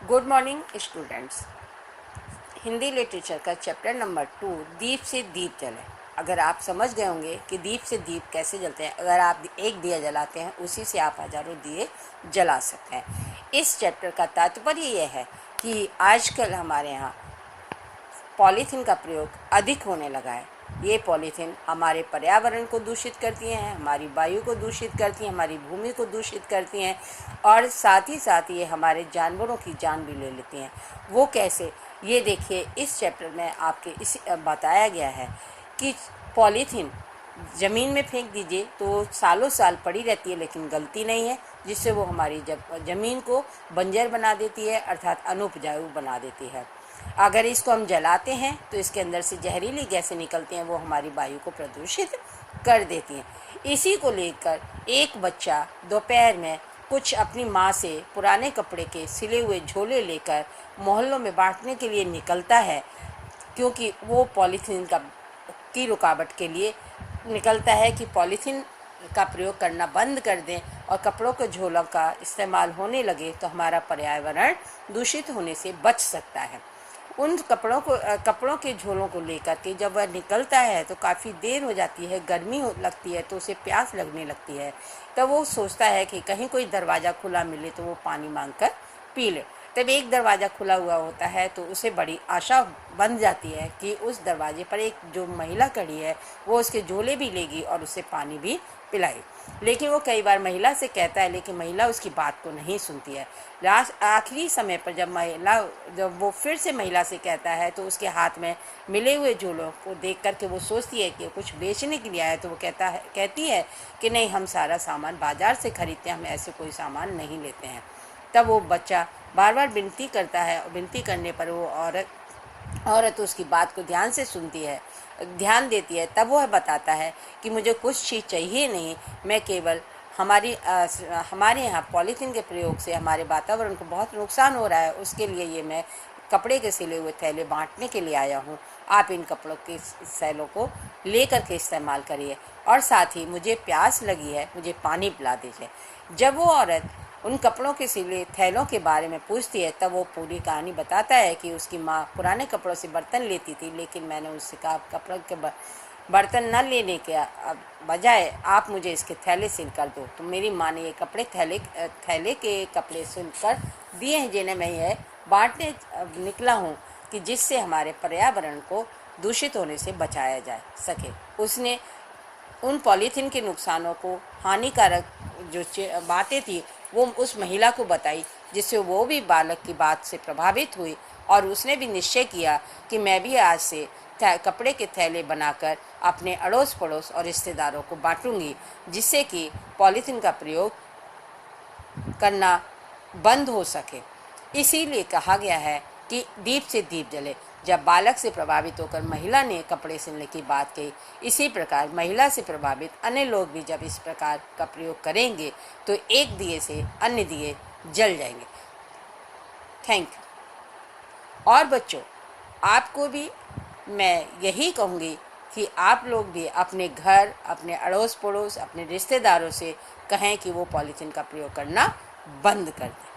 Good morning students. Hindi literature का chapter number 2 दीप से दीप जले। अगर आप समझ गए होंगे कि दीप से दीप कैसे जलते हैं, अगर आप एक दिया जलाते हैं उसी से आप हज़ारों दिए जला सकते हैं। इस चैप्टर का तात्पर्य यह है कि आजकल हमारे यहाँ पॉलीथीन का प्रयोग अधिक होने लगा है। ये पॉलीथीन हमारे पर्यावरण को दूषित करती हैं, हमारी वायु को दूषित करती हैं, हमारी भूमि को दूषित करती हैं और साथ ही साथ ये हमारे जानवरों की जान भी ले लेती हैं। वो कैसे, ये देखिए इस चैप्टर में आपके इस बताया गया है कि पॉलीथीन ज़मीन में फेंक दीजिए तो सालों साल पड़ी रहती है लेकिन गलती नहीं है, जिससे वो हमारी ज़मीन को बंजर बना देती है, अर्थात अनुपजाऊ बना देती है। अगर इसको हम जलाते हैं तो इसके अंदर से जहरीली गैसें निकलती हैं, वो हमारी वायु को प्रदूषित कर देती हैं। इसी को लेकर एक बच्चा दोपहर में कुछ अपनी माँ से पुराने कपड़े के सिले हुए झोले लेकर मोहल्लों में बांटने के लिए निकलता है, क्योंकि वो पॉलीथीन की रुकावट के लिए निकलता है कि पॉलीथीन का प्रयोग करना बंद कर दें और कपड़ों के झोलों का इस्तेमाल होने लगे तो हमारा पर्यावरण दूषित होने से बच सकता है। उन कपड़ों के झोलों को लेकर के जब वह निकलता है तो काफ़ी देर हो जाती है, गर्मी लगती है तो उसे प्यास लगने लगती है। तब वो सोचता है कि कहीं कोई दरवाज़ा खुला मिले तो वो पानी मांगकर पी ले। तब एक दरवाज़ा खुला हुआ होता है तो उसे बड़ी आशा बन जाती है कि उस दरवाजे पर एक जो महिला खड़ी है वो उसके झोले भी लेगी और उसे पानी भी पिलाएगी। लेकिन वो कई बार महिला से कहता है, लेकिन महिला उसकी बात को नहीं सुनती है। आखिरी समय पर जब वो फिर से महिला से कहता है तो उसके हाथ में मिले हुए झोलों को देख कर के वो सोचती है कि कुछ बेचने के लिए आया, तो वो कहती है कि नहीं, हम सारा सामान बाज़ार से खरीदते हैं, हम ऐसे कोई सामान नहीं लेते हैं। तब वो बच्चा बार बार विनती करता है और विनती करने पर वो औरत उसकी बात को ध्यान से सुनती है, ध्यान देती है। तब वह बताता है कि मुझे कुछ चीज़ चाहिए नहीं, मैं केवल हमारे यहाँ पॉलीथीन के प्रयोग से हमारे वातावरण को बहुत नुकसान हो रहा है, उसके लिए ये मैं कपड़े के सिले हुए थैले बांटने के लिए आया हूँ। आप इन कपड़ों के थैलों को लेकर के इस्तेमाल करिए और साथ ही मुझे प्यास लगी है, मुझे पानी पिला दीजिए। जब वो औरत उन कपड़ों के सिले थैलों के बारे में पूछती है तब वो पूरी कहानी बताता है कि उसकी माँ पुराने कपड़ों से बर्तन लेती थी, लेकिन मैंने उससे कहा कपड़ों के बर्तन न लेने के बजाय आप मुझे इसके थैले सिल कर दो। तो मेरी माँ ने ये थैले के कपड़े सिल कर दिए हैं, जिन्हें मैं यह बांटने निकला हूँ कि जिससे हमारे पर्यावरण को दूषित होने से बचाया जा सके। उसने उन पॉलीथीन के नुकसानों को, हानिकारक जो बातें थी वो उस महिला को बताई, जिससे वो भी बालक की बात से प्रभावित हुई और उसने भी निश्चय किया कि मैं भी आज से कपड़े के थैले बनाकर अपने अड़ोस पड़ोस और रिश्तेदारों को बांटूंगी, जिससे कि पॉलीथीन का प्रयोग करना बंद हो सके। इसीलिए कहा गया है कि दीप से दीप जले। जब बालक से प्रभावित होकर महिला ने कपड़े सिलने की बात कही, इसी प्रकार महिला से प्रभावित अन्य लोग भी जब इस प्रकार का प्रयोग करेंगे तो एक दिए से अन्य दिए जल जाएंगे। Thank you. और बच्चों, आपको भी मैं यही कहूँगी कि आप लोग भी अपने घर, अपने अड़ोस पड़ोस, अपने रिश्तेदारों से कहें कि वो पॉलीथीन का प्रयोग करना बंद कर दें।